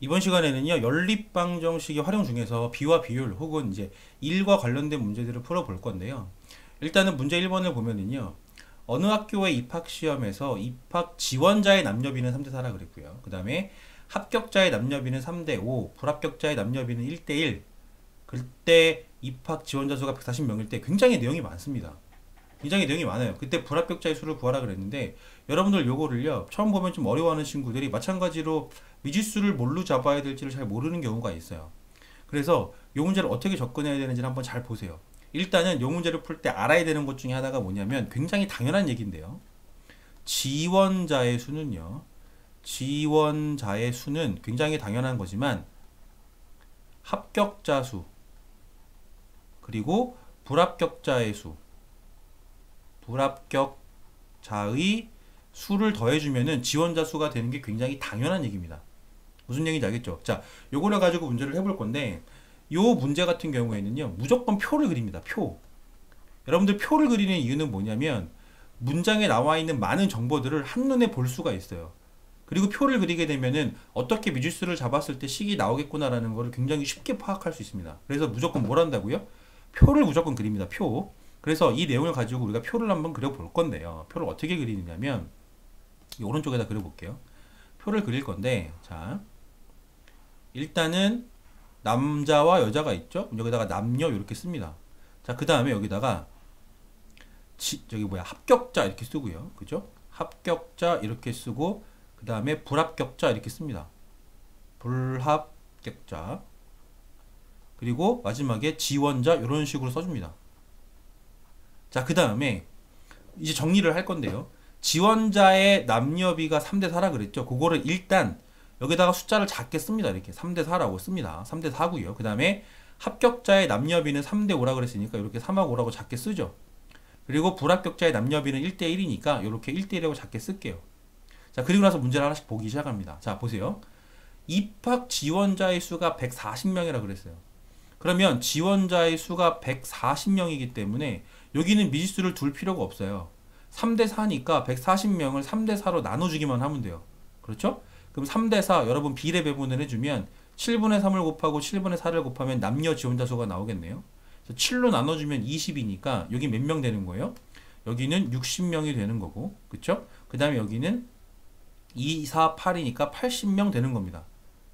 이번 시간에는요, 연립방정식의 활용 중에서 비와 비율 혹은 이제 일과 관련된 문제들을 풀어볼 건데요. 일단은 문제 1번을 보면은요, 어느 학교의 입학시험에서 입학 지원자의 남녀비는 3대 4라 그랬고요. 그 다음에 합격자의 남녀비는 3대 5, 불합격자의 남녀비는 1대 1. 그때 입학 지원자 수가 140명일 때 굉장히 내용이 많습니다. 굉장히 내용이 많아요. 그때 불합격자의 수를 구하라 그랬는데 여러분들 요거를요 처음 보면 좀 어려워하는 친구들이 마찬가지로 미지수를 뭘로 잡아야 될지를 잘 모르는 경우가 있어요. 그래서 요 문제를 어떻게 접근해야 되는지를 한번 잘 보세요. 일단은 요 문제를 풀 때 알아야 되는 것 중에 하나가 뭐냐면 굉장히 당연한 얘기인데요. 지원자의 수는요. 지원자의 수는 굉장히 당연한 거지만 합격자 수 그리고 불합격자의 수 불합격자의 수를 더해주면은 지원자 수가 되는 게 굉장히 당연한 얘기입니다. 무슨 얘기인지 알겠죠? 자, 요거를 가지고 문제를 해볼 건데, 요 문제 같은 경우에는요, 무조건 표를 그립니다. 표. 여러분들 표를 그리는 이유는 뭐냐면, 문장에 나와 있는 많은 정보들을 한눈에 볼 수가 있어요. 그리고 표를 그리게 되면은 어떻게 미지수를 잡았을 때 식이 나오겠구나라는 거를 굉장히 쉽게 파악할 수 있습니다. 그래서 무조건 뭘 한다고요? 표를 무조건 그립니다. 표. 그래서 이 내용을 가지고 우리가 표를 한번 그려볼 건데요. 표를 어떻게 그리느냐면 이 오른쪽에다 그려볼게요. 표를 그릴 건데 자 일단은 남자와 여자가 있죠. 여기다가 남녀 이렇게 씁니다. 자 그 다음에 여기다가 저기 뭐야 합격자 이렇게 쓰고요. 그죠? 합격자 이렇게 쓰고 그 다음에 불합격자 이렇게 씁니다. 불합격자 그리고 마지막에 지원자 이런 식으로 써줍니다. 자, 그 다음에 이제 정리를 할 건데요. 지원자의 남녀비가 3대 4라 그랬죠. 그거를 일단 여기다가 숫자를 작게 씁니다. 이렇게 3대 4라고 씁니다. 3대 4고요. 그 다음에 합격자의 남녀비는 3대 5라 그랬으니까 이렇게 3하고 5라고 작게 쓰죠. 그리고 불합격자의 남녀비는 1대 1이니까 이렇게 1대 1이라고 작게 쓸게요. 자, 그리고 나서 문제를 하나씩 보기 시작합니다. 자, 보세요. 입학 지원자의 수가 140명이라 그랬어요. 그러면 지원자의 수가 140명이기 때문에 여기는 미지수를 둘 필요가 없어요. 3대 4니까 140명을 3대 4로 나눠주기만 하면 돼요. 그렇죠? 그럼 3대 4 여러분 비례 배분을 해주면 7분의 3을 곱하고 7분의 4를 곱하면 남녀 지원자 수가 나오겠네요. 그래서 7로 나눠주면 20이니까 여기 몇 명 되는 거예요? 여기는 60명이 되는 거고 그쵸? 그 다음에 여기는 2, 4, 8이니까 80명 되는 겁니다.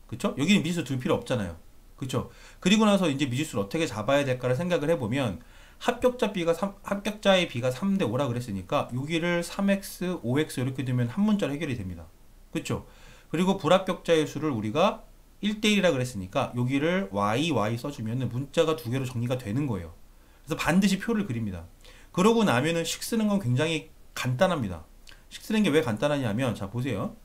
그쵸? 여기는 미지수 둘 필요 없잖아요. 그쵸? 그리고 나서 이제 미지수를 어떻게 잡아야 될까를 생각을 해보면 합격자의 비가 3대 5라 그랬으니까 여기를 3x, 5x 이렇게 되면 한 문자로 해결이 됩니다. 그쵸? 그리고 불합격자의 수를 우리가 1대1이라 그랬으니까 여기를 y 써주면 문자가 두 개로 정리가 되는 거예요. 그래서 반드시 표를 그립니다. 그러고 나면은 식 쓰는 건 굉장히 간단합니다. 식 쓰는 게 왜 간단하냐면 자 보세요.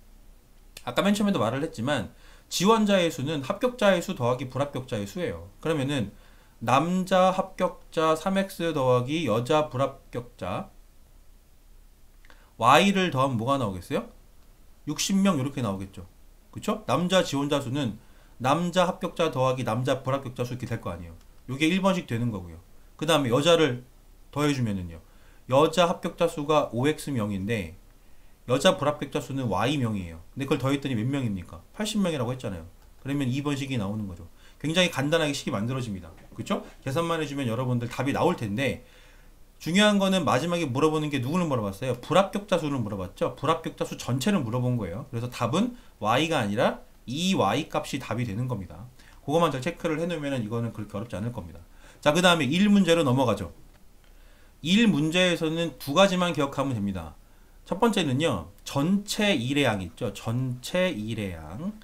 아까 맨 처음에도 말을 했지만 지원자의 수는 합격자의 수 더하기 불합격자의 수예요. 그러면은 남자 합격자 3x 더하기 여자 불합격자 y를 더하면 뭐가 나오겠어요? 60명 이렇게 나오겠죠. 그쵸? 남자 지원자 수는 남자 합격자 더하기 남자 불합격자 수 이렇게 될 거 아니에요. 이게 1번씩 되는 거고요. 그 다음에 여자를 더해주면은요. 여자 합격자 수가 5x명인데 여자 불합격자 수는 y명이에요. 근데 그걸 더했더니 몇 명입니까? 80명이라고 했잖아요. 그러면 2번 식이 나오는 거죠. 굉장히 간단하게 식이 만들어집니다. 그쵸? 계산만 해주면 여러분들 답이 나올 텐데 중요한 거는 마지막에 물어보는 게 누구를 물어봤어요? 불합격자 수를 물어봤죠? 불합격자 수 전체를 물어본 거예요. 그래서 답은 y가 아니라 2y 값이 답이 되는 겁니다. 그거만 잘 체크를 해놓으면 이거는 그렇게 어렵지 않을 겁니다. 자, 그 다음에 1문제로 넘어가죠. 1문제에서는 두 가지만 기억하면 됩니다. 첫 번째는요. 전체 1의 양 있죠. 전체 1의 양.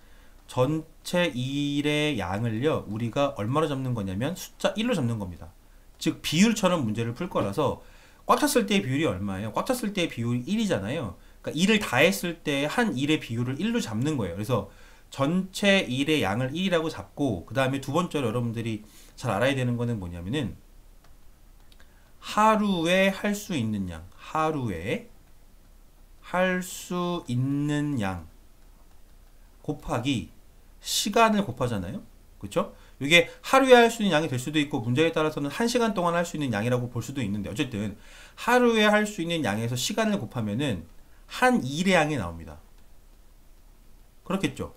전체 1의 양을요. 우리가 얼마로 잡는 거냐면 숫자 1로 잡는 겁니다. 즉 비율처럼 문제를 풀 거라서 꽉 찼을 때의 비율이 얼마예요? 꽉 찼을 때의 비율이 1이잖아요. 그러니까 1을 다 했을 때 한 1의 비율을 1로 잡는 거예요. 그래서 전체 1의 양을 1이라고 잡고 그 다음에 두 번째로 여러분들이 잘 알아야 되는 거는 뭐냐면은 하루에 할 수 있는 양 하루에 할 수 있는 양 곱하기 시간을 곱하잖아요. 그렇죠? 이게 하루에 할 수 있는 양이 될 수도 있고 문제에 따라서는 1시간 동안 할 수 있는 양이라고 볼 수도 있는데 어쨌든 하루에 할 수 있는 양에서 시간을 곱하면은 한 일의 양이 나옵니다. 그렇겠죠?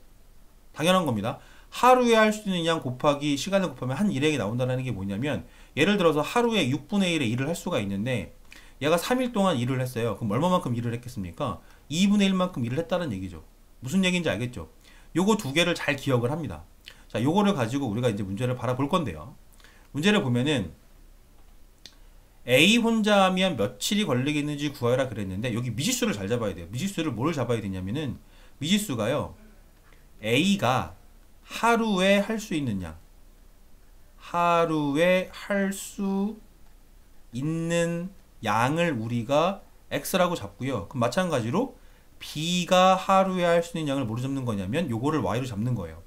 당연한 겁니다. 하루에 할 수 있는 양 곱하기 시간을 곱하면 한 일행이 나온다는 게 뭐냐면, 예를 들어서 하루에 6분의 1의 일을 할 수가 있는데 얘가 3일 동안 일을 했어요. 그럼 얼마만큼 일을 했겠습니까? 2분의 1만큼 일을 했다는 얘기죠. 무슨 얘기인지 알겠죠? 요거 두 개를 잘 기억을 합니다. 자, 요거를 가지고 우리가 이제 문제를 바라볼 건데요. 문제를 보면은 A 혼자 하면 며칠이 걸리겠는지 구하라 그랬는데, 여기 미지수를 잘 잡아야 돼요. 미지수를 뭘 잡아야 되냐면은, 미지수가요, A가 하루에 할 수 있는 양, 하루에 할 수 있는 양을 우리가 X라고 잡고요. 그럼 마찬가지로 B가 하루에 할 수 있는 양을 뭐로 잡는 거냐면 요거를 Y로 잡는 거예요.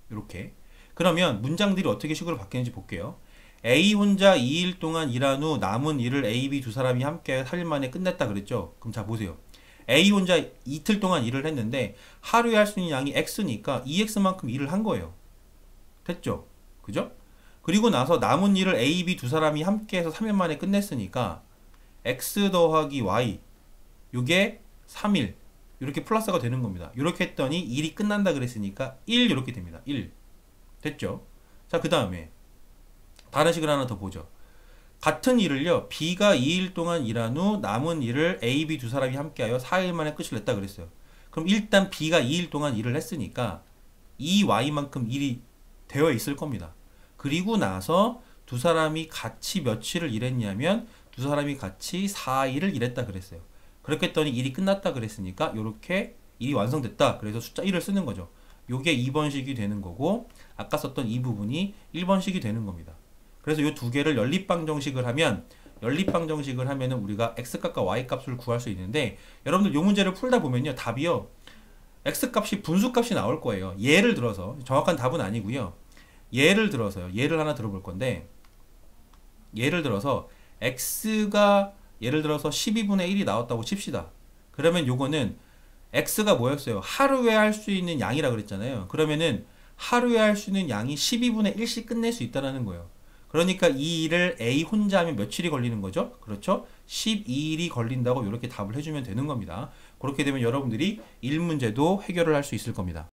이렇게. 그러면 문장들이 어떻게 식으로 바뀌는지 볼게요. A 혼자 2일 동안 일한 후 남은 일을 A, B 두 사람이 함께 3일 만에 끝냈다 그랬죠. 그럼 자 보세요. A 혼자 이틀 동안 일을 했는데 하루에 할 수 있는 양이 X니까 2X만큼 일을 한 거예요. 됐죠? 그죠? 그리고 나서 남은 일을 A, B 두 사람이 함께 해서 3일 만에 끝냈으니까 X 더하기 Y, 요게 3일, 이렇게 플러스가 되는 겁니다. 이렇게 했더니 일이 끝난다 그랬으니까 1 이렇게 됩니다. 1. 됐죠? 자, 그 다음에 다른 식을 하나 더 보죠. 같은 일을요, B가 2일 동안 일한 후 남은 일을 A, B 두 사람이 함께하여 4일 만에 끝을 냈다 그랬어요. 그럼 일단 B가 2일 동안 일을 했으니까 2Y만큼 일이 되어 있을 겁니다. 그리고 나서 두 사람이 같이 며칠을 일했냐면 두 사람이 같이 4일을 일했다 그랬어요. 그렇게 했더니 일이 끝났다 그랬으니까 이렇게 일이 완성됐다. 그래서 숫자 1을 쓰는 거죠. 요게 2번식이 되는 거고, 아까 썼던 이 부분이 1번식이 되는 겁니다. 그래서 이 두 개를 연립방정식을 하면, 연립방정식을 하면은 우리가 x값과 y값을 구할 수 있는데, 여러분들 이 문제를 풀다 보면요, 답이요, x값이 분수값이 나올 거예요. 예를 들어서, 정확한 답은 아니고요, 예를 들어서요, 예를 하나 들어볼 건데, 예를 들어서 x가 예를 들어서 12분의 1이 나왔다고 칩시다. 그러면 요거는 x가 뭐였어요? 하루에 할 수 있는 양이라 그랬잖아요. 그러면은 하루에 할 수 있는 양이 12분의 1씩 끝낼 수 있다는 거예요. 그러니까 이 일을 A 혼자 하면 며칠이 걸리는 거죠? 그렇죠? 12일이 걸린다고 이렇게 답을 해주면 되는 겁니다. 그렇게 되면 여러분들이 1문제도 해결을 할 수 있을 겁니다.